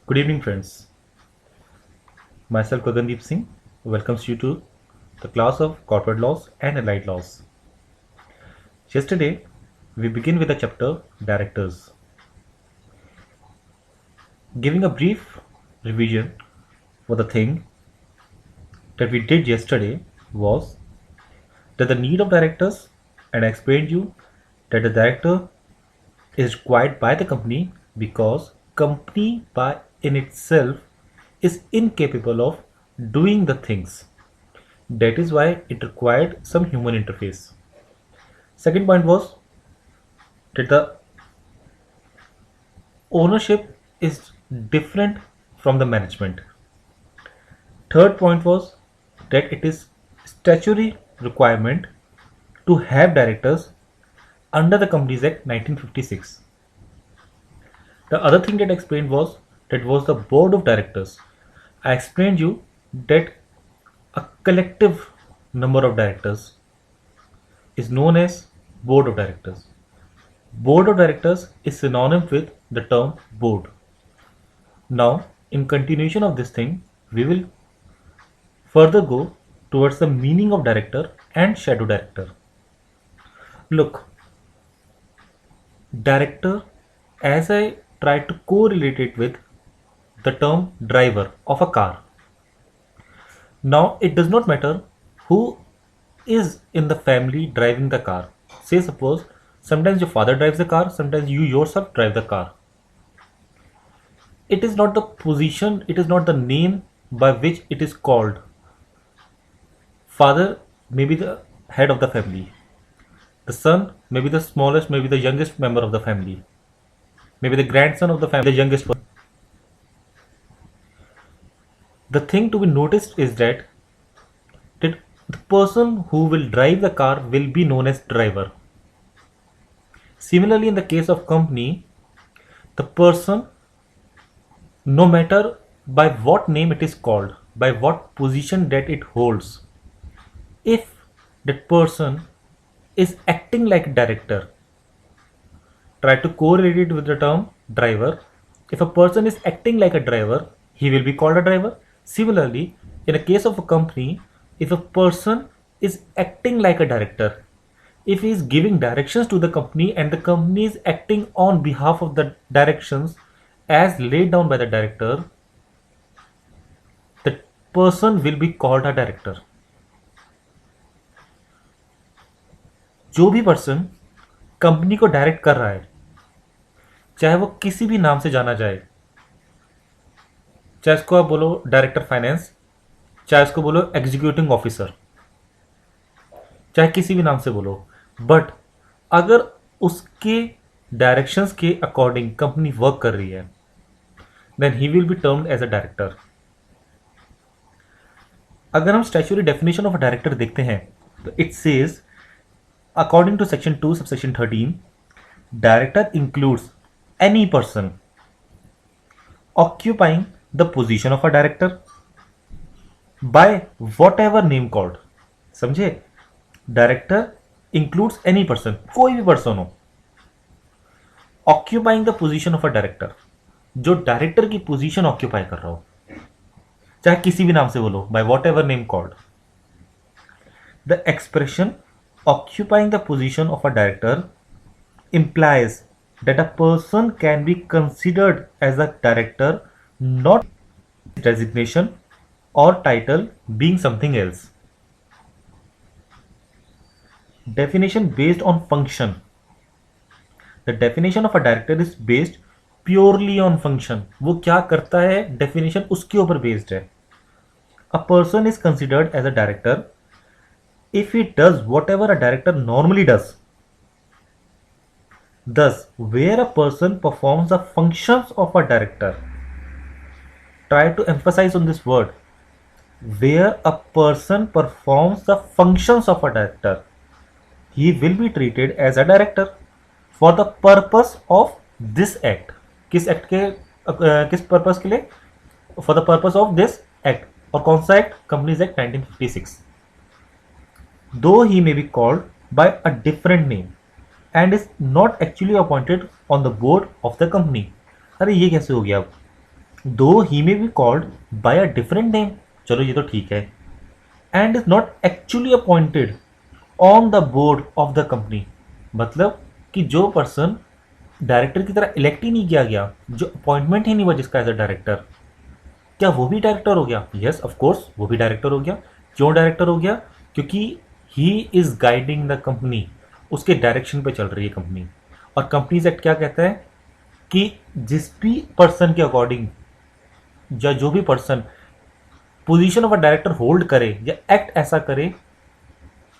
Good evening, friends. Myself Gagandeep Singh welcomes you to the class of Corporate Laws and Allied Laws. Yesterday, we begin with the chapter Directors. Giving a brief revision for the thing that we did yesterday was that the need of directors, and I explained you that the director is required by the company because company by in itself is incapable of doing the things. That is why it required some human interface. Second point was that the ownership is different from the management. Third point was that it is statutory requirement to have directors under the Companies Act 1956. The other thing that I explained was that was the board of directors. I explained you that a collective number of directors is known as board of directors. Board of directors is synonymous with the term board. Now, in continuation of this thing, we will further go towards the meaning of director and shadow director. Look, director, as I try to correlate it with the term driver of a car. Now, it does not matter who is in the family driving the car. Say, suppose sometimes your father drives the car, sometimes you yourself drive the car. It is not the position, it is not the name by which it is called. Father may be the head of the family. The son may be the smallest, maybe the youngest member of the family. Maybe the grandson of the family, the youngest person. The thing to be noticed is that the person who will drive the car will be known as driver. Similarly, in the case of company, the person, no matter by what name it is called, by what position that it holds, if that person is acting like a director, try to correlate it with the term driver. If a person is acting like a driver, he will be called a driver. Similarly, in a case of a company, if a person is acting like a director, if he is giving directions to the company and the company is acting on behalf of the directions as laid down by the director, the person will be called a director. जो भी person company को direct कर रहा है, चाहे वो किसी भी नाम से जाना जाए, चाहे उसको आप बोलो डायरेक्टर फाइनेंस, चाहे उसको बोलो एग्जीक्यूटिंग ऑफिसर, चाहे किसी भी नाम से बोलो, बट अगर उसके डायरेक्शंस के अकॉर्डिंग कंपनी वर्क कर रही है, then he will be termed as a director. अगर हम statutory definition of a director देखते हैं तो it says according to section 2 subsection 13, director includes any person occupying the position of a director by whatever name called. समझे? Director includes any person, कोई भी person हो, occupying the position of a director, जो director की position occupy कर रहा हो, चाहे किसी भी नाम से बोलो, bye whatever name called. The expression occupying the position of a director implies that a person can be considered as a director, not designation or title being something else. Definition based on function. The definition of a director is based purely on function. वो क्या करता है, definition उसके ऊपर based है. A person is considered as a director if he does whatever a director normally does. Thus, where a person performs the functions of a director, try to emphasize on this word, where a person performs the functions of a director, he will be treated as a director for the purpose of this act. किस act के किस purpose के लिए? For the purpose of this act. और कौन सा act? Companies act 1956. Though he may be called by a different name and is not actually appointed on the board of the company. अरे ये कैसे हो गया? अब दो ही may be called by a different name, चलो ये तो ठीक है, and is not actually appointed on the board of the company, मतलब कि जो पर्सन डायरेक्टर की तरह इलेक्ट ही नहीं किया गया, जो अपॉइंटमेंट ही नहीं हुआ जिसका एज अ डायरेक्टर, क्या वो भी डायरेक्टर हो गया? यस ऑफ कोर्स वो भी डायरेक्टर हो गया। क्यों डायरेक्टर हो गया? क्योंकि he is guiding the company, उसके डायरेक्शन पे चल रही है कंपनी। और कंपनीज एक्ट क्या कहता है कि जिस भी पर्सन के अकॉर्डिंग, या जो भी person position of a director hold करे या एक्ट ऐसा करे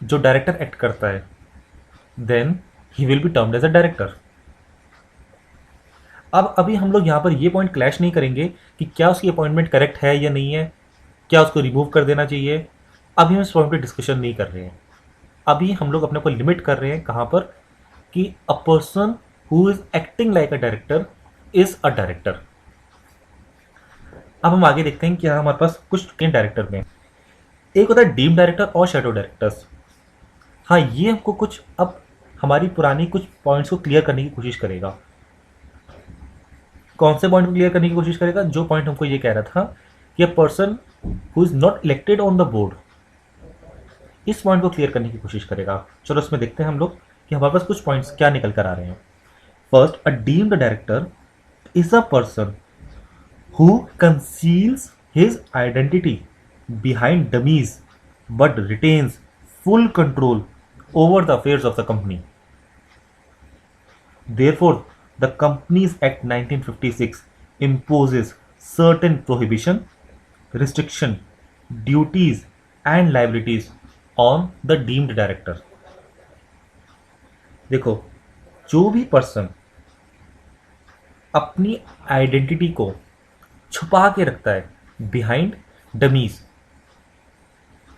जो डायरेक्टर एक्ट करता है, then he will be termed as a director. अब अभी हम लोग यहाँ पर ये पॉइंट क्लैश नहीं करेंगे कि क्या उसकी अपॉइंटमेंट करेक्ट है या नहीं है, क्या उसको रिमूव कर देना चाहिए। अभी हम इस पॉइंट पे डिस्कशन नहीं कर रहे हैं। अभी हम लोग अपने को लिमिट कर रहे हैं कहाँ पर, कि a person who is acting like a director is a director. अब हम आगे देखते हैं कि यहाँ हमारे पास कुछ किन डायरेक्टर में, एक होता है डीम डायरेक्टर और शेडो डायरेक्टर्स। हाँ, ये हमको कुछ अब हमारी पुरानी कुछ पॉइंट्स को क्लियर करने की कोशिश करेगा। कौन से पॉइंट को क्लियर करने की कोशिश करेगा? जो पॉइंट हमको ये कह रहा था कि a person who is not elected on the board, इस पॉइंट को क्लियर करने की कोशिश करेगा। चलो इसमें देखते हैं हम लोग कि हमारे पास कुछ पॉइंट्स क्या निकल कर आ रहे हैं। First, a deemed director is a person who conceals his identity behind dummies but retains full control over the affairs of the company. Therefore, the Companies Act 1956 imposes certain prohibition, restriction, duties and liabilities on the deemed director. देखो, जो भी person अपनी identity को छुपा के रखता है behind dummies,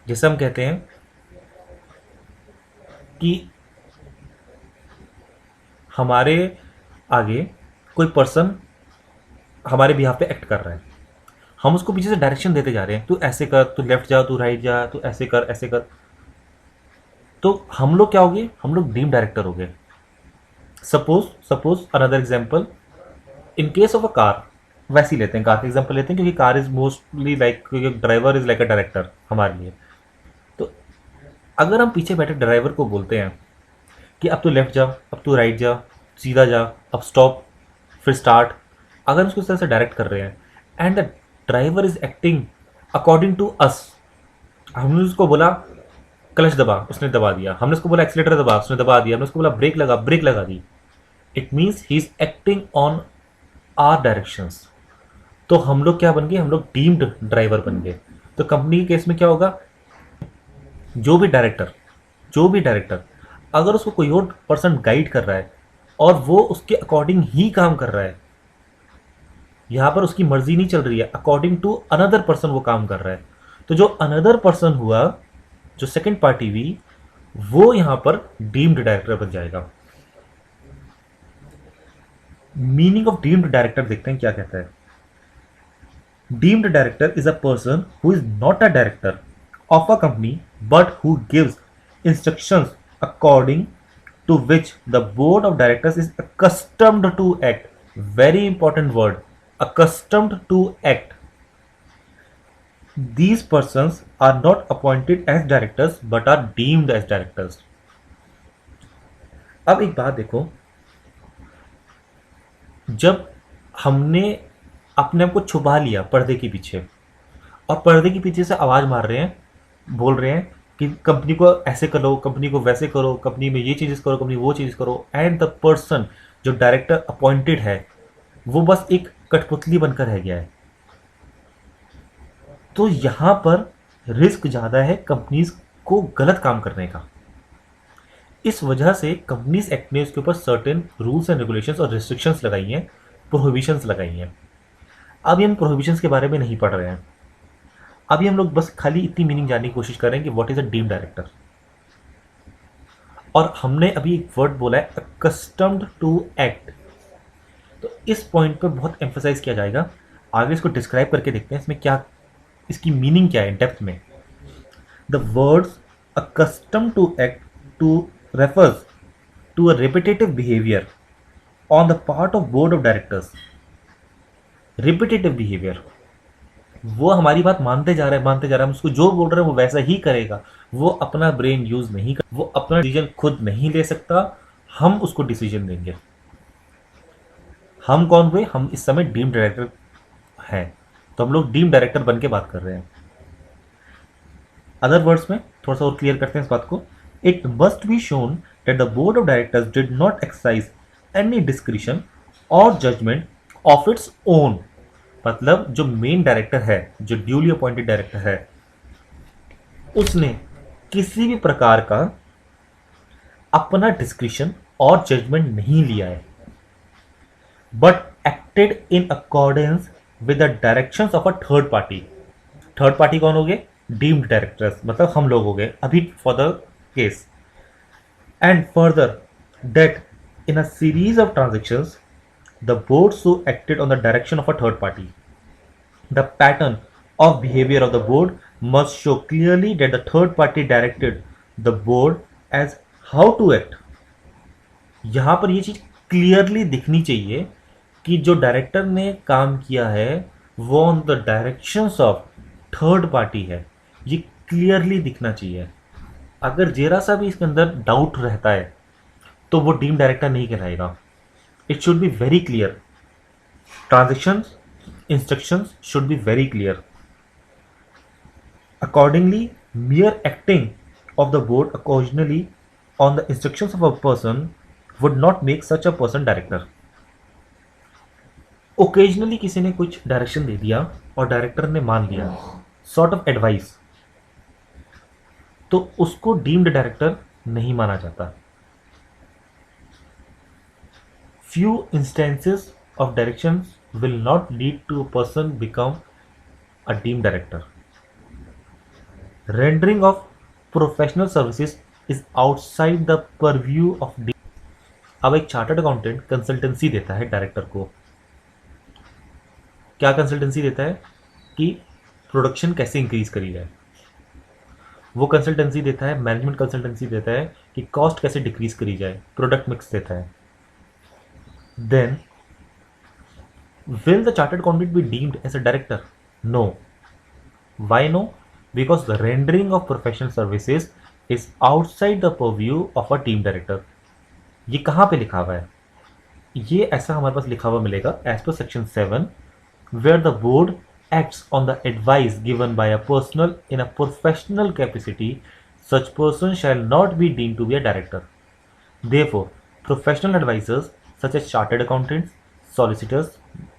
जैसे हम कहते हैं कि हमारे आगे कोई पर्सन हमारे बिहाफ पे एक्ट कर रहा है, हम उसको पीछे से डायरेक्शन देते जा रहे हैं, तू ऐसे कर, तू लेफ्ट जा, तू राइट जा, तू ऐसे कर, ऐसे कर, तो हम लोग क्या हो गए? हम लोग डीम डायरेक्टर हो गए। Suppose suppose another example, in case of a car, वैसे ही लेते हैं, कार का एग्जांपल लेते हैं, क्योंकि car is mostly like, driver is like a director हमारे लिए। तो अगर हम पीछे बैठे ड्राइवर को बोलते हैं कि अब तू लेफ्ट जा, अब तू राइट जा, सीधा जा, अब स्टॉप, फिर स्टार्ट, अगर उसको इस तरह से डायरेक्ट कर रहे हैं and the driver is acting according to us, हमने उसको बोला क्लच दबा, उसने दबा दिया, हमने उसको बोला एक्सीलेटर दबा, उसने दबा दिया, हमने उसको बोला ब्रेक लगा, ब्रेक लगा दी, it means he is acting on our directions. तो हम लोग क्या बन गए? हम लोग डीम्ड ड्राइवर बन गए। तो कंपनी के केस में क्या होगा? जो भी डायरेक्टर, जो भी डायरेक्टर अगर उसको कोई और पर्सन गाइड कर रहा है और वो उसके अकॉर्डिंग ही काम कर रहा है, यहां पर उसकी मर्जी नहीं चल रही है, अकॉर्डिंग टू अनदर पर्सन वो काम कर रहा है, तो जो अनदर पर्सन हुआ, जो सेकंड पार्टी हुई, वो यहां पर डीम्ड डायरेक्टर बन जाएगा। मीनिंग ऑफ डीम्ड डायरेक्टर देखते हैं क्या कहता है। Deemed director is a person who is not a director of a company but who gives instructions according to which the board of directors is accustomed to act. Very important word, accustomed to act. These persons are not appointed as directors but are deemed as directors. अब एक बात देखो, जब हमने अपने आप को छुपा लिया पर्दे के पीछे, और पर्दे के पीछे से आवाज मार रहे हैं, बोल रहे हैं कि कंपनी को ऐसे करो, कंपनी को वैसे करो, कंपनी में ये चीजेस करो, कंपनी वो चीजेस करो, एंड द पर्सन जो डायरेक्टर अपॉइंटेड है वो बस एक कठपुतली बनकर रह गया है, तो यहां पर रिस्क ज्यादा है कंपनीज को गलत काम करने का। इस वजह से कंपनीज एक्ट ने उसके ऊपर सर्टेन रूल्स एंड रेगुलेशंस और रिस्ट्रिक्शंस लगाई हैं, प्रोहिबिशंस लगाई हैं। अभी हम प्रोहिबिशंस के बारे में नहीं पढ़ रहे हैं, अभी हम लोग बस खाली इतनी मीनिंग जानने की कोशिश कर रहे हैं कि what is a deem director. और हमने अभी एक वर्ड बोला है, अकस्टम्ड टू एक्ट, तो इस पॉइंट पर बहुत एम्फोसाइज किया जाएगा। आगे इसको डिस्क्राइब करके देखते हैं इसमें क्या, इसकी मीनिंग क्या है डेप्थ में। The words accustomed to act to refers to a repetitive behavior on the part of board of directors repetitive behaviour, वो हमारी बात मानते जा रहे हैं मानते जा रहे हैं, हम उसको जो बोल रहे हैं वो वैसा ही करेगा, वो अपना ब्रेन यूज नहीं कर, वो अपना डिसीजन खुद नहीं ले सकता, हम उसको डिसीजन देंगे। हम कौन हुए? हम इस समय डीम डायरेक्टर हैं, तो हम लोग डीम डायरेक्टर बन के बात कर रहे हैं। अदर वर्ड्स में थोड़ा सा और क्लियर करते हैं इस बात को। It must be shown that the board of directors did not exercise any discretion और जजमेंट ऑफ इट्स ओन। मतलब जो मेन डायरेक्टर है, जो ड्यूली अपॉइंटेड डायरेक्टर है, उसने किसी भी प्रकार का अपना डिस्क्रिशन और जजमेंट नहीं लिया है, but acted in accordance with the directions of a third party. Third party कौन हो गए? डीम्ड डायरेक्टर्स, मतलब हम लोग हो गए अभी for the case. And further that in a series of transactions the board so acted on the direction of a third party. The pattern of behavior of the board must show clearly that the third party directed the board as how to act. यहां पर ये चीज clearly दिखनी चाहिए कि जो director ने काम किया है वो on the directions of third party है, ये क्लियरली दिखना चाहिए। अगर जरा सा भी इसके अंदर डाउट रहता है तो वो टीम डायरेक्टर नहीं कहलाएगा। It should be very clear, transactions instructions should be very clear. Accordingly, mere acting of the board occasionally on the instructions of a person would not make such a person director. Occasionally किसी ने कुछ direction दे दिया और director ने मान लिया, sort of advice, तो उसको डीम्ड डायरेक्टर नहीं माना जाता। Few instances of directions will not lead to a person become a deemed director. Rendering of professional services is outside the purview of deemed. अब एक चार्टर्ड अकाउंटेंट कंसल्टेंसी देता है director को। क्या कंसल्टेंसी देता है? कि प्रोडक्शन कैसे इंक्रीज करी जाए। वो कंसल्टेंसी देता है, मैनेजमेंट कंसल्टेंसी देता है कि कॉस्ट कैसे डिक्रीज करी जाए, प्रोडक्ट मिक्स देता है। Then, will the chartered accountant be deemed as a director? No. Why no? Because the rendering of professional services is outside the purview of a team director. ये कहाँ पे लिखा हुआ है? ये ऐसा हमारे पास लिखा हुआ मिलेगा as per section 7, where the board acts on the advice given by a personal in a professional capacity. Such person shall not be deemed to be a director. Therefore, professional advisors such as chartered accountants, solicitors,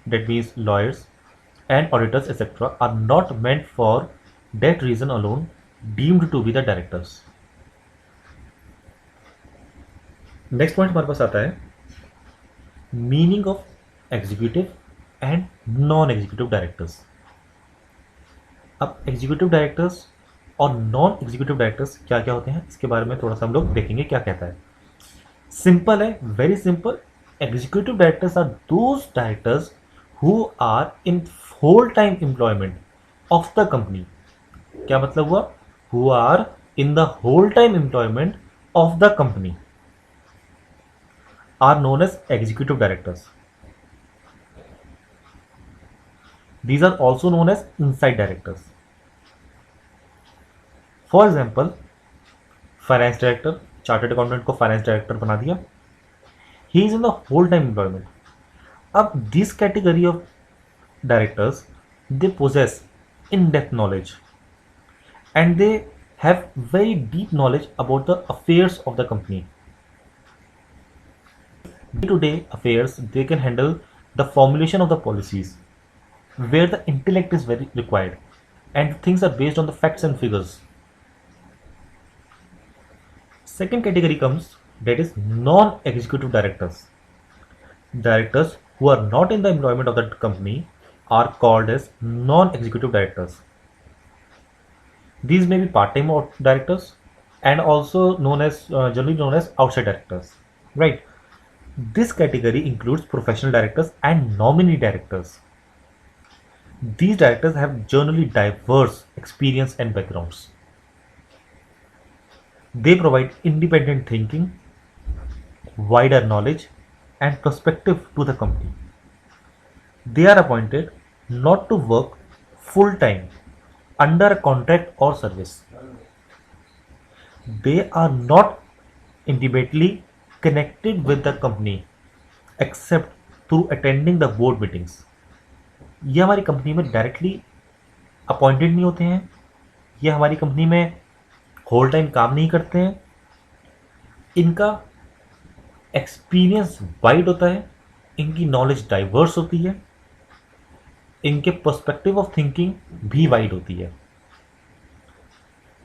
that means lawyers, and auditors, etc., are not meant for that reason alone deemed to be the directors. Next point हमारे पास आता है meaning of executive and non executive directors. अब executive directors और non executive directors क्या क्या होते हैं इसके बारे में थोड़ा सा हम लोग देखेंगे क्या कहता है। सिंपल है, very simple. Executive directors are those directors who are in full-time employment of the company. क्या मतलब हुआ? Who are in the whole-time employment of the company are known as executive directors. These are also known as inside directors. For example, finance director, chartered accountant को finance director बना दिया, he is in the whole time employment. अब this category of directors, they possess in-depth knowledge and they have very deep knowledge about the affairs of the company. Day-to-day affairs, they can handle the formulation of the policies where the intellect is very required and things are based on the facts and figures. Second category comes, that is non-executive directors. Directors who are not in the employment of the company are called as non-executive directors. These may be part-time directors and also known as generally known as outside directors, right? This category includes professional directors and nominee directors. These directors have generally diverse experience and backgrounds. They provide independent thinking, wider knowledge, and perspective to the company. they are appointed not to work full time under a contract or service. They are not intimately connected with the company except through attending the board meetings. ये हमारी company में directly appointed नहीं होते हैं, ये हमारी company में whole time काम नहीं करते हैं, इनका एक्सपीरियंस वाइड होता है, इनकी नॉलेज डाइवर्स होती है, इनके पर्सपेक्टिव ऑफ थिंकिंग भी वाइड होती है.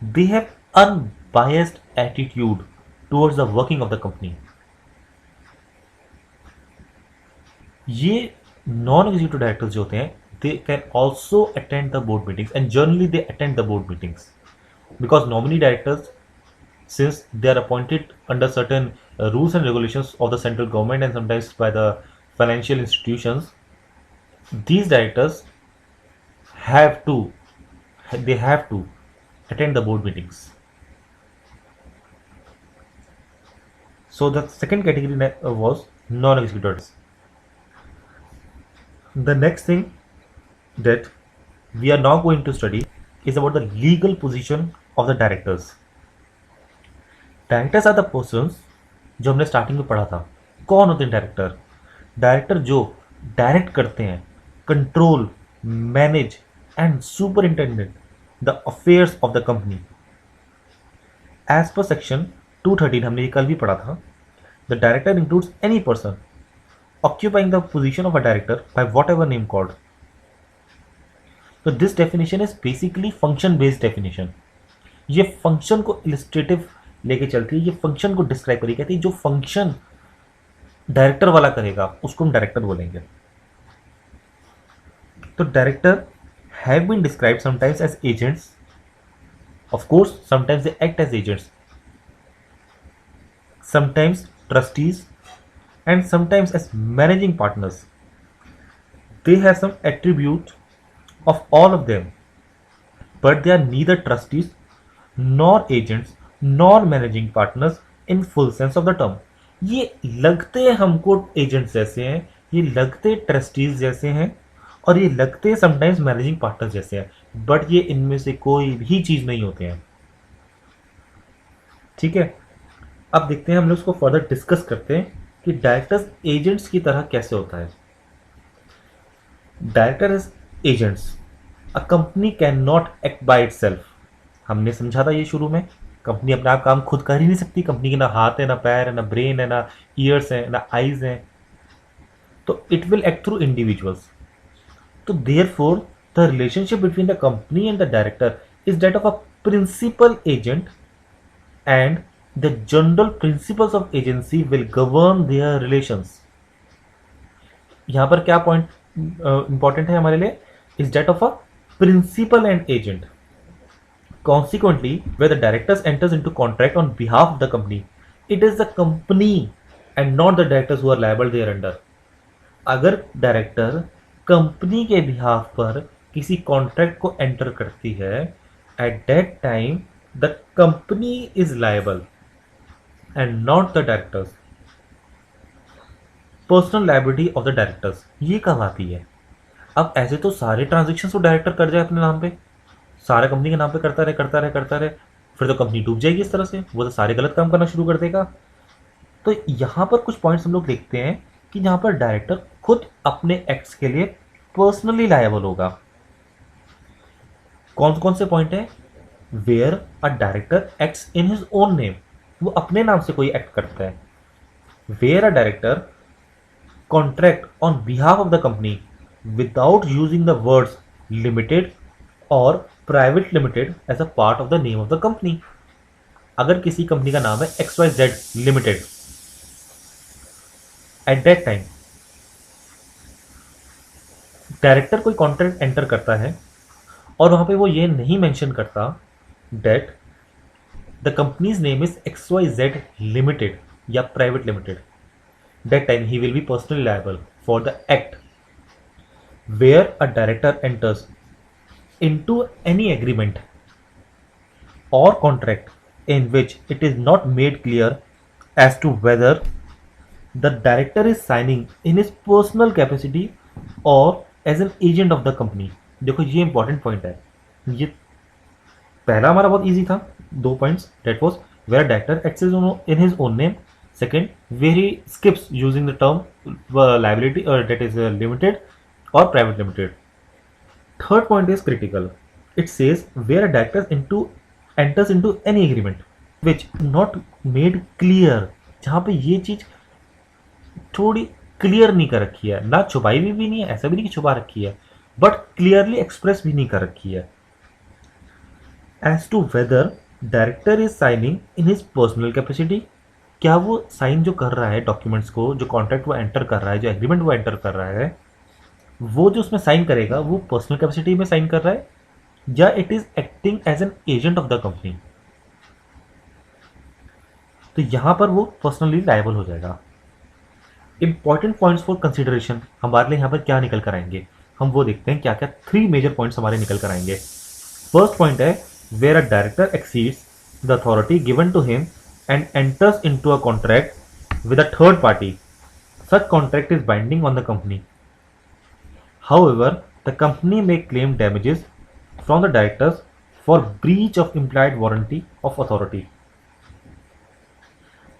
They have unbiased attitude towards the working of the company. ये नॉन एग्जीक्यूटिव डायरेक्टर्स जो होते हैं, they can also attend the board meetings, and generally they attend the board meetings because nominee directors, since they are appointed under certain rules and regulations of the central government and sometimes by the financial institutions, these directors have to attend the board meetings. So the second category was non-executive directors. The next thing that we are now going to study is about the legal position of the directors. Directors are the persons जो हमने starting में पढ़ा था. कौन होते हैं director? Director जो direct करते हैं, control, manage and superintendent the affairs of the company. As per section 213, हमने ये कल भी पढ़ा था, the director includes any person occupying the position of a director by whatever name called. तो this definition is basically function based definition. ये function को illustrative लेके चलती है, ये फंक्शन को डिस्क्राइब करेगी. कहती है जो फंक्शन डायरेक्टर वाला करेगा उसको हम डायरेक्टर बोलेंगे. तो director have been described sometimes as agents. Of course sometimes they act as agents, sometimes trustees and sometimes as managing partners. They have some attribute of all of them, but they are neither trustees nor agents nor managing partners in full sense of the term. ये लगते हमको agents जैसे हैं, ये लगते trustees जैसे हैं, और ये लगते समटाइम्स मैनेजिंग पार्टनर्स जैसे हैं, बट ये इनमें से कोई भी चीज नहीं होते हैं. ठीक है, अब देखते हैं, हम लोग इसको फर्दर डिस्कस करते हैं कि डायरेक्टर्स एजेंट्स की तरह कैसे होता है. Director is agents. A company can not act by itself. हमने समझा था ये शुरू में, कंपनी अपने आप काम खुद कर ही नहीं सकती. कंपनी के ना हाथ है, ना पैर है, ना ब्रेन है, ना ईयर्स है, ना आईज है. तो it will act through individuals. तो therefore the relationship between the company and the director is that of a principal agent, and the general principles of agency will govern their relations. यहां पर क्या point important है हमारे लिए, is that of a principal and agent. Consequently, where the directors enters into contract on behalf of the company, it is the company and not the directors who are liable thereunder. अगर director company के behalf पर किसी contract को enter करती है, at that time the company is liable and not the directors. Personal liability of the directors ये कब आती है? अब ऐसे तो सारे ट्रांजेक्शन तो डायरेक्टर कर जाए अपने नाम पे, सारे कंपनी के नाम पे करता रहे, फिर तो कंपनी डूब जाएगी इस तरह से, वो तो सारे गलत काम करना शुरू कर देगा. तो यहाँ पर कुछ पॉइंट्स हम लोग देखते हैं कि यहाँ पर डायरेक्टर खुद अपने एक्ट्स के लिए पर्सनली लायबल होगा. कौन से पॉइंट है? Where a director acts in his own name, वो अपने नाम से कोई एक्ट करता है. Where a director contract on behalf of the company without using the words limited or private limited as a part of the name of the company. अगर किसी company का नाम है XYZ Limited, at that time director कोई contract enter करता है और वहां पे वो ये नहीं मेंशन करता that the company's name is XYZ Limited या private limited, that time he will be personally liable for the act. Where a director enters into any agreement or contract in which it is not made clear as to whether the director is signing in his personal capacity और as an agent of the company. देखो ये important point है। ये पहला हमारा बहुत easy था, 2 points, that was where director acts in his own name. Second, where he skips using the term liability that is limited और private limited. Third point is critical, it says where a director into enters into any agreement which not made clear, जहां पे ये चीज थोड़ी clear नहीं कर रखी है, ना छुपाई भी नहीं है, ऐसा भी नहीं कि छुपा रखी है, बट क्लियरली एक्सप्रेस भी नहीं कर रखी है। As to whether director is signing in his personal capacity, क्या वो साइन जो कर रहा है डॉक्यूमेंट्स को, जो कॉन्ट्रैक्ट वो एंटर कर रहा है, जो एग्रीमेंट वो एंटर कर रहा है, वो जो उसमें साइन करेगा वो पर्सनल कैपेसिटी में साइन कर रहा है या it is acting as an agent of the company. तो यहां पर वो पर्सनली लायबल हो जाएगा। इंपॉर्टेंट पॉइंट्स फॉर कंसिडरेशन हमारे लिए यहां पर क्या निकल कर आएंगे, हम वो देखते हैं क्या क्या 3 मेजर पॉइंट्स हमारे निकल कर आएंगे। फर्स्ट पॉइंट है where a director exceeds the authority given to him and enters into a contract with a third party, such contract is binding on the company. However, the company may claim damages from the directors for breach of implied warranty of authority.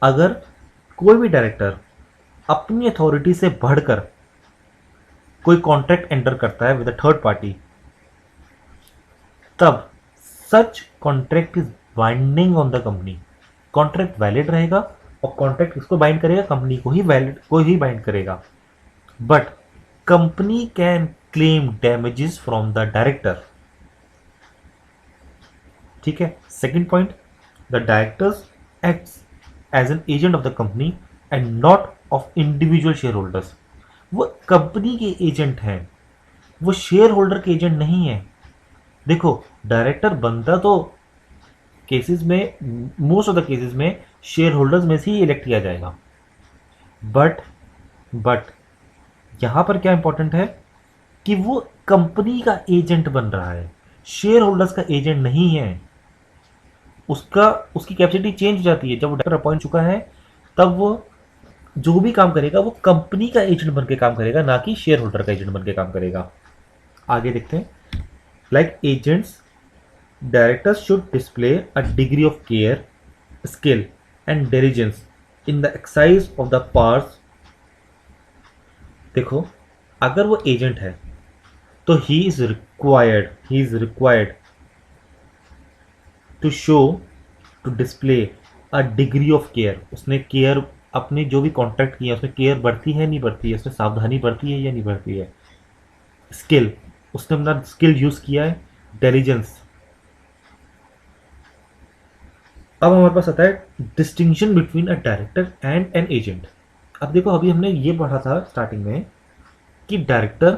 अगर कोई भी director अपनी authority से बढ़कर कोई contract enter करता है with a third party, तब सच contract is binding on the company. Contract valid रहेगा और कॉन्ट्रैक्ट किसको बाइंड करेगा, कंपनी को ही वैलिड को ही बाइंड करेगा। But company can claim damages from the director. ठीक है। Second point, the directors acts as an agent of the company and not of individual shareholders. वो कंपनी के एजेंट हैं, वो शेयर होल्डर के एजेंट नहीं है। देखो डायरेक्टर बनता तो केसेस में, मोस्ट ऑफ द केसेस में शेयर होल्डर्स में से ही इलेक्ट किया जाएगा, बट यहां पर क्या इंपॉर्टेंट है कि वो कंपनी का एजेंट बन रहा है, शेयर होल्डर्स का एजेंट नहीं है। उसकी कैपेसिटी चेंज हो जाती है जब वो डायरेक्टर अपॉइंट चुका है, तब वो जो भी काम करेगा वो कंपनी का एजेंट बन के काम करेगा, ना कि शेयर होल्डर का एजेंट बन के काम करेगा। आगे देखते हैं। Like agents, directors should display a degree of care, skill and diligence in the exercise of the powers। देखो अगर वो एजेंट है तो he is required to show, to display a degree of care। उसने केयर, अपने जो भी contract किया उसमें केयर बढ़ती है नहीं बढ़ती है, उसमें सावधानी बढ़ती है या नहीं बढ़ती है। स्किल, उसने अपना स्किल यूज किया है। डिलीजेंस, अब हमारे पास आता है distinction between a director and an agent. अब देखो अभी हमने ये पढ़ा था स्टार्टिंग में कि director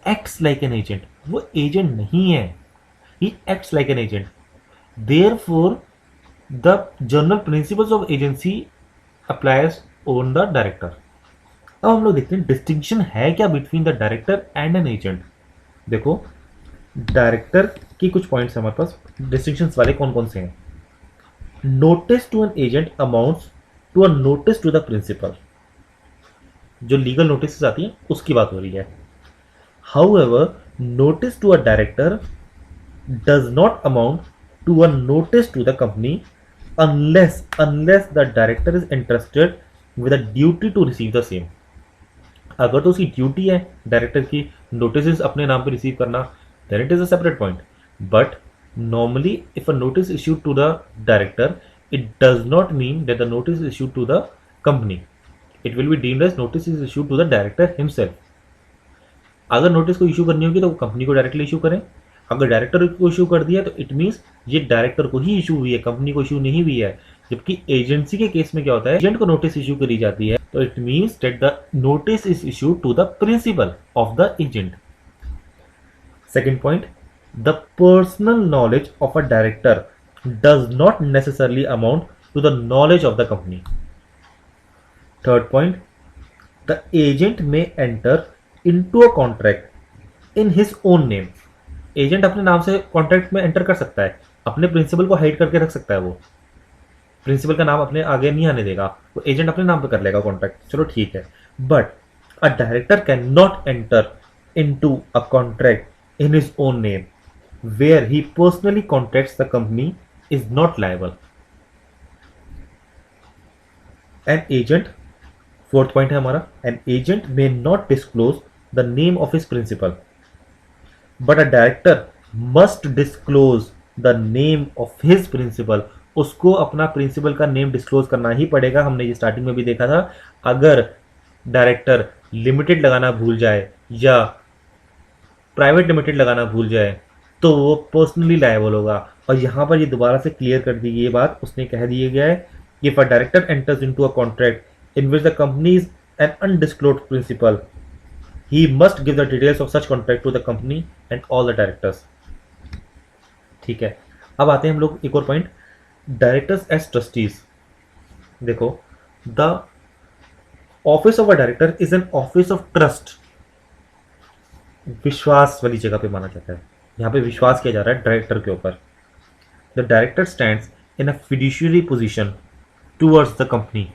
acts like an agent, वो एजेंट नहीं है, he acts like an agent. Therefore the general principles of agency applies on the director. अब हम लोग देखते हैं डिस्टिंक्शन है क्या between the director and an agent. देखो डायरेक्टर की कुछ पॉइंट्स हमारे पास डिस्टिंक्शन वाले कौन कौन से हैं। Notice to an agent amounts to a notice to the principal. जो लीगल नोटिस आती है उसकी बात हो रही है। However notice to a director does not amount to a notice to the company unless the director is interested with a duty to receive the same. अगर तो उसकी ड्यूटी है डायरेक्टर की नोटिस अपने नाम पे रिसीव करना, then it is a separate point. But normally if a notice issued to the director, it does not mean that the notice is issued to the company, it will be deemed as notice is issued to the director himself। अगर notice को issue करनी होगी तो वो company को directly issue करें, अगर director को इशू कर दिया तो इट मीन्स ये डायरेक्टर को ही इशू हुई है, कंपनी को इशू नहीं हुई है। जबकि एजेंसी के केस में क्या होता है, एजेंट को नोटिस इशू करी जाती है तो it means that the notice is issued to the principal of the agent. Second point, the personal knowledge of a director does not necessarily amount to the knowledge of the company। Third point, the agent may enter into a contract in his own name। Agent अपने नाम से contract में enter कर सकता है, अपने principal को hide करके रख सकता है, वो प्रिंसिपल का नाम अपने आगे नहीं आने देगा, वो एजेंट अपने नाम पे कर लेगा कॉन्ट्रैक्ट, चलो ठीक है। But A director cannot enter into a contract in his own name where he personally contracts the company is not liable. An agent, fourth point है हमारा, an agent may not disclose the name of his principal, but a director must disclose the name of his principal. उसको अपना principal का name disclose करना ही पड़ेगा. हमने ये स्टार्टिंग में भी देखा था. अगर डायरेक्टर लिमिटेड लगाना भूल जाए या प्राइवेट लिमिटेड लगाना भूल जाए तो वो पर्सनली लायबल होगा. और यहां पर ये दोबारा से क्लियर कर दी गई ये बात, उसने कह दिया गया है कि if a director enters into a contract in which the company is an undisclosed principal, he must give the details of such contract to the company and all the directors. ठीक है. अब आते हैं हम लोग एक और पॉइंट, डायरेक्टर्स एज ट्रस्टीज. देखो, the office of a director is an office of trust. विश्वास वाली जगह पे माना जाता है. यहां पे विश्वास किया जा रहा है डायरेक्टर के ऊपर. The director stands in a fiduciary position towards the company.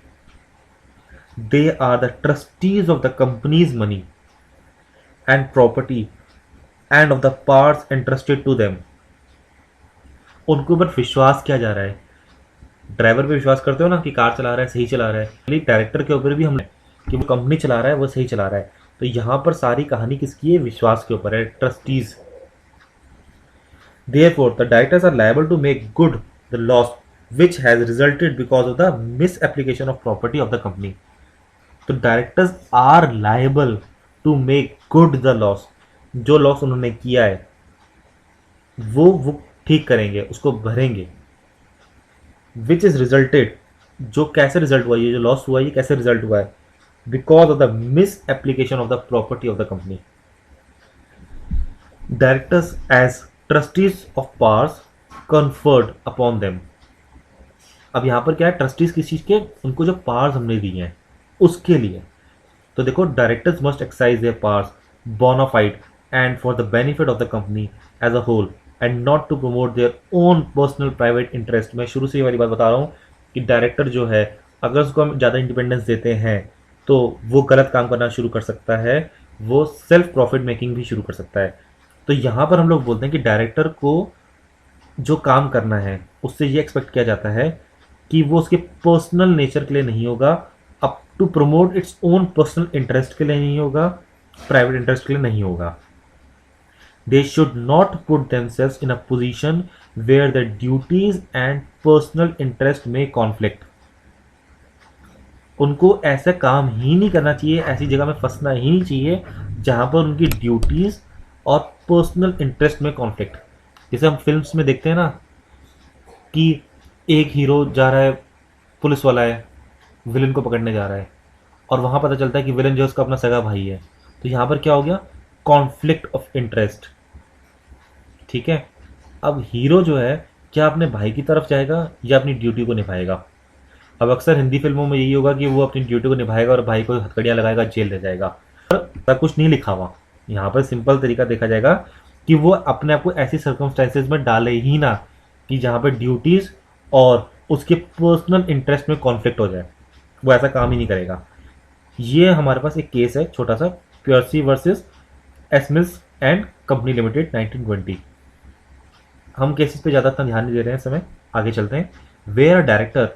They are the trustees of the company's money and property and of the parts entrusted to them. उनके ऊपर विश्वास किया जा रहा है. ड्राइवर पे विश्वास करते हो ना कि कार चला रहा है, सही चला रहा है. डायरेक्टर के ऊपर भी हम कि वो कंपनी चला रहा है, वो सही चला रहा है. तो यहां पर सारी कहानी किसकी है? विश्वास के ऊपर है, trustees. Therefore, the directors are liable to make good the loss which has resulted because of the misapplication of property of the company. तो directors are liable to make good the loss. जो loss उन्होंने किया है वो ठीक करेंगे, उसको भरेंगे. विच इज रिजल्टेड, जो कैसे रिजल्ट हुआ, ये जो लॉस हुआ ये कैसे रिजल्ट हुआ है? Because of the misapplication of the property of the company. Directors as trustees of powers conferred upon them. अब यहां पर क्या है? ट्रस्टीज किस चीज के? उनको जो पावर्स हमने दी हैं उसके लिए. तो देखो, directors must exercise their powers bona fide and for the benefit of the company as a whole and not to promote their own personal private interest. मैं शुरू से ये वाली बात बता रहा हूँ कि डायरेक्टर जो है, अगर उसको हम ज़्यादा इंडिपेंडेंस देते हैं तो वो गलत काम करना शुरू कर सकता है, वो सेल्फ प्रॉफिट मेकिंग भी शुरू कर सकता है. तो यहाँ पर हम लोग बोलते हैं कि डायरेक्टर को जो काम करना है उससे ये एक्सपेक्ट किया जाता है कि वो उसके पर्सनल नेचर के लिए नहीं होगा, up to promote its own personal interest के लिए नहीं होगा, प्राइवेट इंटरेस्ट के लिए नहीं होगा. They should not put themselves in a position where the duties and personal interest में कॉन्फ्लिक्ट. उनको ऐसा काम ही नहीं करना चाहिए, ऐसी जगह में फंसना ही नहीं चाहिए जहां पर उनकी ड्यूटीज और पर्सनल इंटरेस्ट में कॉन्फ्लिक्ट. जैसे हम फिल्म्स में देखते हैं ना कि एक हीरो जा रहा है, पुलिस वाला है, विलन को पकड़ने जा रहा है और वहां पता चलता है कि विलन जो है उसका अपना सगा भाई है. तो यहां पर क्या हो गया? Conflict of interest. ठीक है. अब हीरो जो है क्या अपने भाई की तरफ जाएगा या अपनी ड्यूटी को निभाएगा? अब अक्सर हिंदी फिल्मों में यही होगा कि वो अपनी ड्यूटी को निभाएगा और भाई को हथकड़ियां लगाएगा, जेल ले जाएगा. ऐसा कुछ नहीं लिखा हुआ. यहाँ पर सिंपल तरीका देखा जाएगा कि वो अपने आप को ऐसी सर्कमस्टेंसेज में डाले ही ना कि जहाँ पर ड्यूटीज और उसके पर्सनल इंटरेस्ट में कॉन्फ्लिक्ट हो जाए. वो ऐसा काम ही नहीं करेगा. ये हमारे पास एक केस है छोटा सा, प्योरसी वर्सेस एसमिल्स एंड कंपनी लिमिटेड 1920. हम केसेस पे ज़्यादा ध्यान नहीं दे रहे हैं इस समय, आगे चलते हैं. Where a director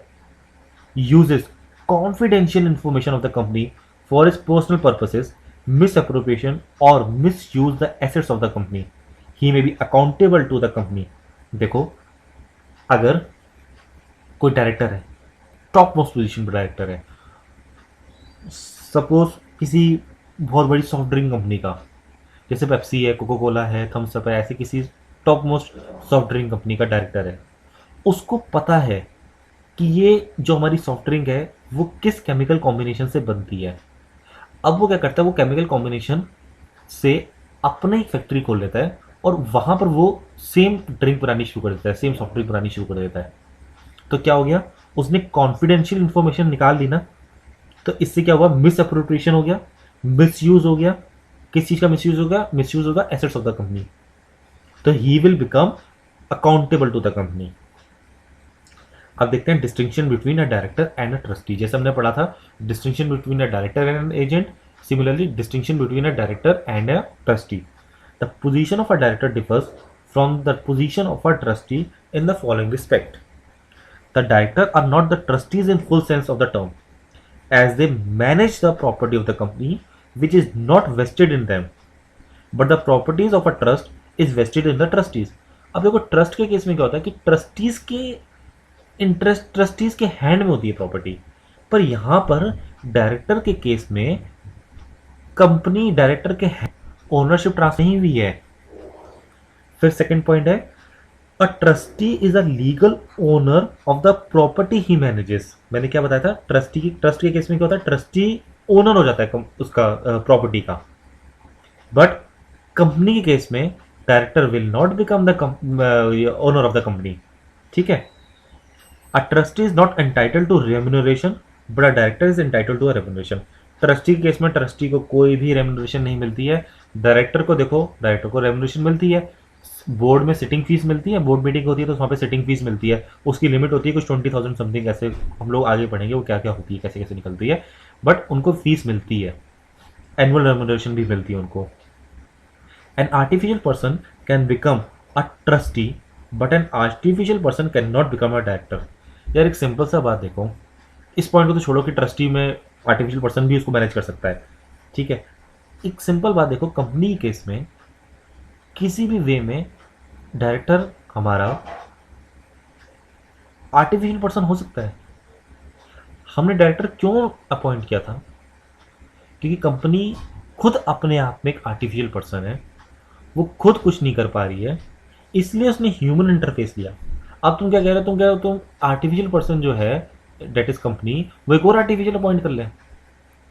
uses confidential information of the company for his personal purposes, misappropriation or misuse the assets of the company, he may be accountable to the company. देखो, अगर कोई डायरेक्टर है, टॉप मोस्ट पोजीशन पर director है, suppose किसी बहुत बड़ी soft drink company का, जैसे पेप्सी है, कोको कोला है, थम्स अप है, ऐसे किसी top most soft drink company का डायरेक्टर है, उसको पता है कि ये जो हमारी सॉफ्ट ड्रिंक है वो किस केमिकल कॉम्बिनेशन से बनती है. अब वो क्या करता है? वो केमिकल कॉम्बिनेशन से अपना ही फैक्ट्री खोल लेता है और वहां पर वो सेम ड्रिंक बनानी शुरू कर देता है, सेम सॉफ्ट ड्रिंक बनानी शुरू कर देता है. तो क्या हो गया? उसने कॉन्फिडेंशियल इंफॉर्मेशन निकाल दी ना. तो इससे क्या हुआ? मिस अप्रोप्रिएशन हो गया, मिस यूज हो गया. किस चीज का मिस यूज होगा? मिस यूज होगा एसेट्स ऑफ द कंपनी. तो he will become accountable to the company. अब देखते हैं distinction between a director and a trustee. जैसे हमने पढ़ा था distinction between a director and an agent, Similarly, distinction between a director and a trustee. The position of a director differs from the position of a trustee in the following respect. The director are not the trustees in full sense of the term, as they manage the property of the company which is not vested in them, but the properties of a trust is vested in the trustees. अब देखो trust के case में क्या होता है कि trustees के hand में होती है प्रॉपर्टी, पर यहां पर डायरेक्टर के केस में कंपनी डायरेक्टर के ओनरशिप ट्रांसफर नहीं हुई है। फिर सेकंड पॉइंट है, a trustee is a legal owner of the property he manages. मैंने क्या बताया था, ट्रस्ट के केस में क्या होता है, ट्रस्टी ओनर हो जाता है उसका प्रॉपर्टी का, बट कंपनी के केस में director will not become the owner of the company. ठीक है, a trustee is not entitled to remuneration but a director is entitled to a remuneration. Trustee के केस में ट्रस्टी को कोई भी रेम्यूनरेशन नहीं मिलती है, डायरेक्टर को देखो, डायरेक्टर को रेम्यूनरेशन मिलती है, बोर्ड में सिटिंग फीस मिलती है, बोर्ड मीटिंग होती है तो वहाँ पे सिटिंग फीस मिलती है, उसकी लिमिट होती है कुछ 20,000 समथिंग, ऐसे हम लोग आगे पढ़ेंगे वो क्या क्या होती है, कैसे कैसे निकलती है, बट उनको फीस मिलती है, एनुअल रेम्यूनरेशन भी मिलती है उनको। An artificial person can become a trustee but an artificial person can not become a director. यार एक सिंपल सा बात देखो, इस पॉइंट को तो छोड़ो कि ट्रस्टी में आर्टिफिशियल पर्सन भी उसको मैनेज कर सकता है, ठीक है, एक सिंपल बात देखो, कंपनी के केस में किसी भी वे में डायरेक्टर हमारा आर्टिफिशियल पर्सन हो सकता है। हमने डायरेक्टर क्यों अपॉइंट किया था, क्योंकि कंपनी खुद अपने आप में एक आर्टिफिशियल पर्सन है, वो खुद कुछ नहीं कर पा रही है, इसलिए उसने ह्यूमन इंटरफेस लिया। अब तुम क्या कह रहे हो, तुम कह रहे हो तुम आर्टिफिशियल पर्सन जो है डेट इज कंपनी, वो एक और आर्टिफिशियल अपॉइंट कर ले,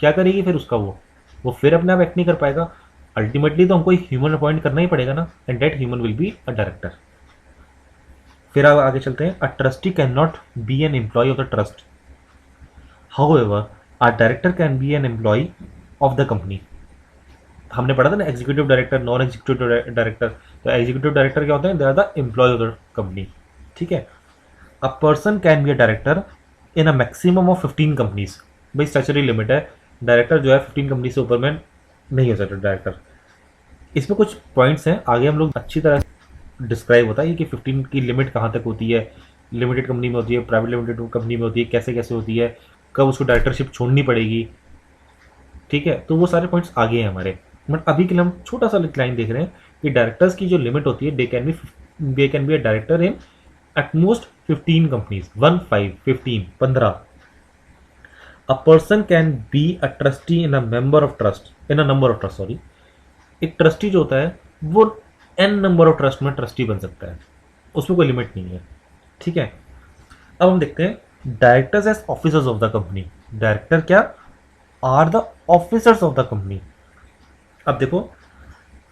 क्या करेगी फिर उसका, वो फिर अपने आप एक्ट नहीं कर पाएगा, अल्टीमेटली तो हमको एक ह्यूमन अपॉइंट करना ही पड़ेगा ना, and that human will be a director. फिर अब आगे चलते हैं, a trustee can not be an employ of the trust, however a director can be an employ of the company. हमने पढ़ा था ना executive director, non executive director, तो एग्जीक्यूटिव डायरेक्टर क्या होते हैं, they are the employ of the company. ठीक है, a person can be a director in a maximum of 15 companies. भाई स्टैच्यूटरी लिमिट है, डायरेक्टर जो है 15 कंपनी से ऊपर में नहीं हो सकता डायरेक्टर। इसमें कुछ पॉइंट्स हैं, आगे हम लोग अच्छी तरह डिस्क्राइब होता है कि 15 की लिमिट कहाँ तक होती है, लिमिटेड कंपनी में होती है, प्राइवेट लिमिटेड कंपनी में होती है, कैसे कैसे होती है, कब उसको डायरेक्टरशिप छोड़नी पड़ेगी। ठीक है, तो वो सारे पॉइंट्स आगे हैं हमारे, बट अभी के लिए हम छोटा सा लाइन देख रहे हैं कि डायरेक्टर्स की जो लिमिट होती है, they can be a director in at most 15 companies, 15। A person can be a trustee in a number of trust, sorry, एक ट्रस्टी जो होता है वो एन नंबर ऑफ ट्रस्ट में ट्रस्टी बन सकता है, उसमें कोई लिमिट नहीं है। ठीक है, अब हम देखते हैं directors as officers of the company. Director क्या, are the officers of the company. अब देखो,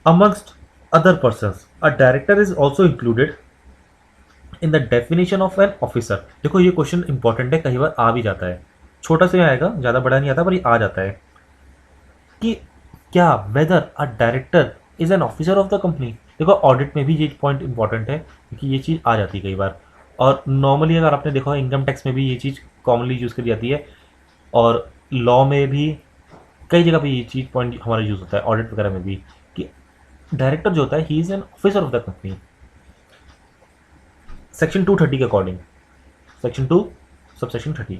amongst other persons a director is also included in the definition of an officer. देखो ये क्वेश्चन इंपॉर्टेंट है, कई बार आ भी जाता है, छोटा से आएगा, ज्यादा बड़ा नहीं आता, पर ये आ जाता है कि क्या weather a director is an officer of the company. देखो ऑडिट में भी ये पॉइंट इंपॉर्टेंट है, क्योंकि ये चीज़ आ जाती है कई बार, और नॉर्मली अगर आपने देखा इनकम टैक्स में भी ये चीज़ कॉमनली यूज़ करी जाती है, और लॉ में भी कई जगह पे ये चीज़ पॉइंट हमारा यूज़ होता है, ऑडिट वगैरह में भी, कि डायरेक्टर जो होता है he is an officer of the company. Section 230 के according, section 2 subsection 30,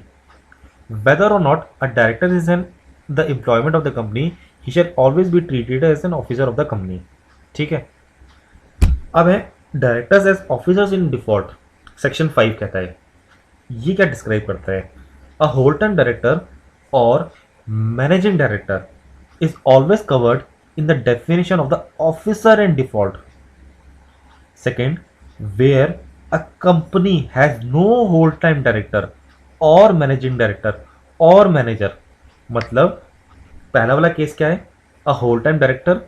whether or not a director is in the employment of the company, he shall always be treated as an officer of the company। ठीक है, अब है directors as officers in default, section 5 कहता है, ये क्या describe करता है, अ होल टाइम डायरेक्टर और managing director is always covered in the definition of the officer in default. Second, where a company has no whole time director और managing director और manager, मतलब पहला वाला केस क्या है, अ होल टाइम डायरेक्टर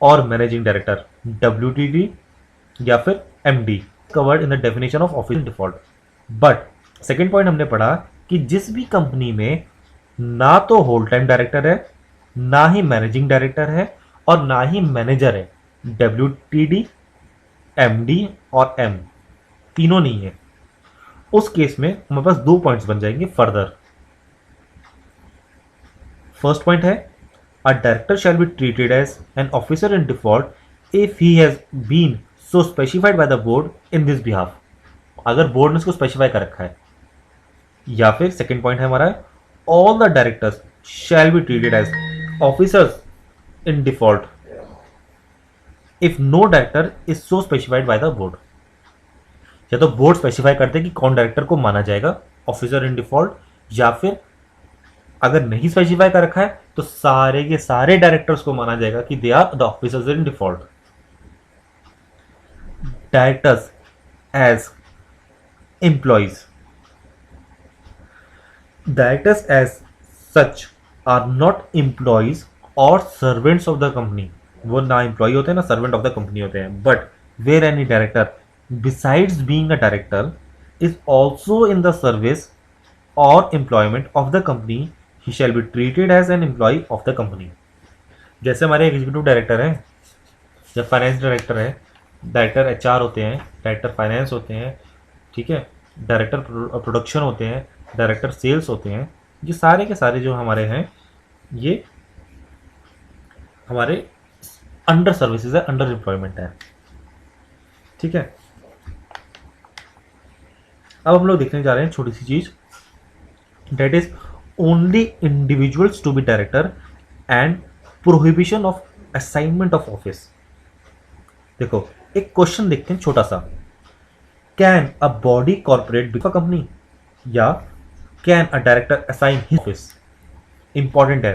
और managing director, WTD या फिर MD, covered in the definition of office default. But second point हमने पढ़ा कि जिस भी कंपनी में ना तो होल टाइम डायरेक्टर है, ना ही मैनेजिंग डायरेक्टर है, और ना ही मैनेजर है, WTD, MD और M तीनों नहीं है, उस केस में हमारे पास 2 पॉइंट्स बन जाएंगे फर्दर। फर्स्ट पॉइंट है A director shall be treated as an officer in default if he has been so specified by the board in this behalf. अगर बोर्ड ने उसको स्पेसिफाई कर रखा है, या फिर सेकेंड पॉइंट है हमारा, all the directors shall be treated as officers in default if no director is so specified by the board. या तो बोर्ड स्पेसिफाई करते कि कौन डायरेक्टर को माना जाएगा ऑफिसर इन डिफॉल्ट, या फिर अगर नहीं स्पेसिफाई कर रखा है तो सारे के सारे डायरेक्टर्स को माना जाएगा कि they are the officers in default. Directors as employees. Directors as such are not employees or servants of the company. वो ना एम्प्लॉय होते हैं ना सर्वेंट ऑफ द कंपनी होते हैं. But where any director besides being a director is also in the service और employment of the company, he shall be treated as an employ of the company. जैसे हमारे executive director हैं, जब finance director है, director HR होते हैं, director finance होते हैं, ठीक है, डायरेक्टर प्रोडक्शन होते हैं, डायरेक्टर सेल्स होते हैं. ये सारे के सारे जो हमारे हैं ये हमारे अंडर सर्विसेज है, अंडर एम्प्लॉयमेंट है. ठीक है, अब हम लोग देखने जा रहे हैं छोटी सी चीज, that is only individuals to be director and prohibition of assignment of office. देखो एक क्वेश्चन देखते हैं छोटा सा, can a body corporate become a company, या can a director assign his office. Important है.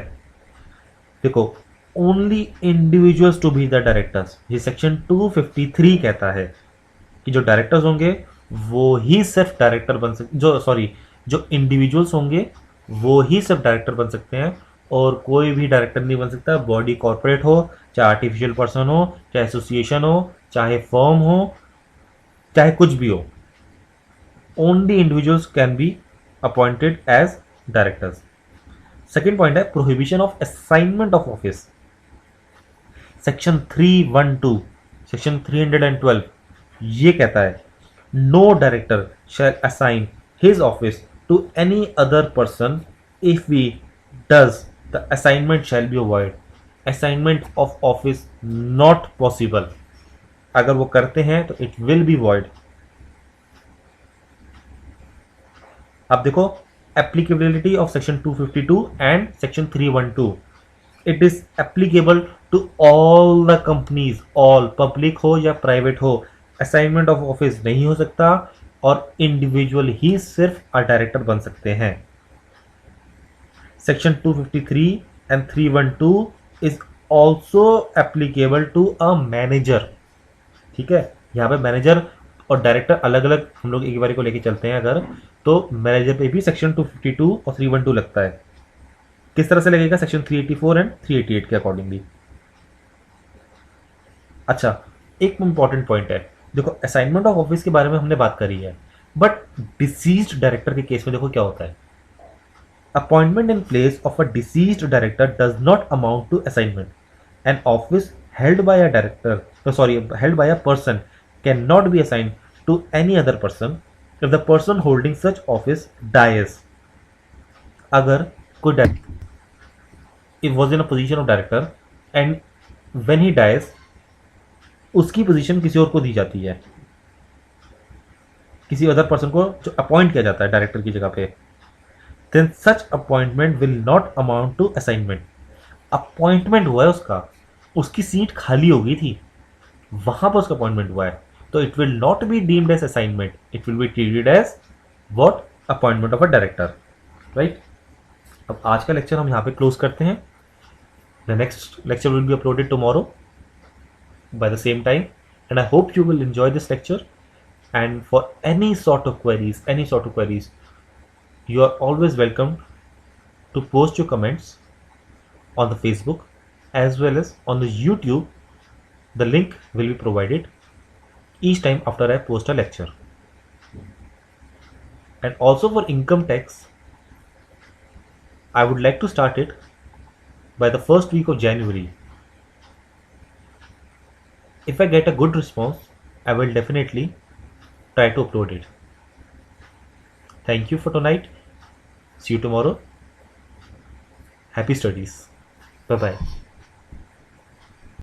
देखो only individuals to be the directors, ये सेक्शन 253 कहता है कि जो डायरेक्टर्स होंगे वो ही सिर्फ डायरेक्टर बन सकते, जो इंडिविजुअल्स होंगे वो ही सिर्फ डायरेक्टर बन सकते हैं, और कोई भी डायरेक्टर नहीं बन सकता. बॉडी कॉर्पोरेट हो, चाहे आर्टिफिशियल पर्सन हो, चाहे एसोसिएशन हो, चाहे फर्म हो, चाहे कुछ भी हो, only individuals can be appointed as directors. Second point है prohibition of assignment of office. Section 312, section 312 ये कहता है no director shall assign his office to any other person if we does the assignment shall be avoid. Assignment of office not possible. अगर वो करते हैं तो it will B void. अब देखो applicability of section 252 and section 312. It is applicable to all the companies, all, public हो या private हो. असाइनमेंट ऑफ ऑफिस नहीं हो सकता और इंडिविजुअल ही सिर्फ अ डायरेक्टर बन सकते हैं. Section 253 and 312 is also applicable to a manager. ठीक है, यहाँ पे मैनेजर और डायरेक्टर अलग अलग हम लोग एक बारी को लेके चलते हैं अगर, तो मैनेजर पे भी सेक्शन 252 और 312 लगता है. किस तरह से लगेगा? सेक्शन 384 एंड 388 के अकॉर्डिंगली. अच्छा, एक इंपॉर्टेंट पॉइंट है, देखो असाइनमेंट ऑफ ऑफिस के बारे में हमने बात करी है, बट डिसीज्ड डायरेक्टर के केस में देखो क्या होता है. Appointment in place of a deceased director does not amount to assignment. An office held by a director, held by a person cannot be assigned to any other person if the person holding such office dies. अगर कोई it was in a position of director and when he dies उसकी position किसी और को दी जाती है, किसी other person को जो अपॉइंट किया जाता है डायरेक्टर की जगह पे, then such appointment will not amount to assignment. Appointment हुआ है उसका, उसकी सीट खाली हो गई थी, वहां पर उसका अपॉइंटमेंट हुआ है, तो it will not be deemed as assignment, it will be treated as what, appointment of a director. Right. अब आज का लेक्चर हम यहाँ पे क्लोज करते हैं. The next lecture will be uploaded tomorrow by the same time, and I hope you will enjoy this lecture. And for any sort of queries, you are always welcome to post your comments on the Facebook as well as on the YouTube. The link will be provided each time after I post a lecture. And also for income tax, I would like to start it by the first week of January. If I get a good response, I will definitely try to upload it. Thank you for tonight. See you tomorrow. Happy studies. Bye bye.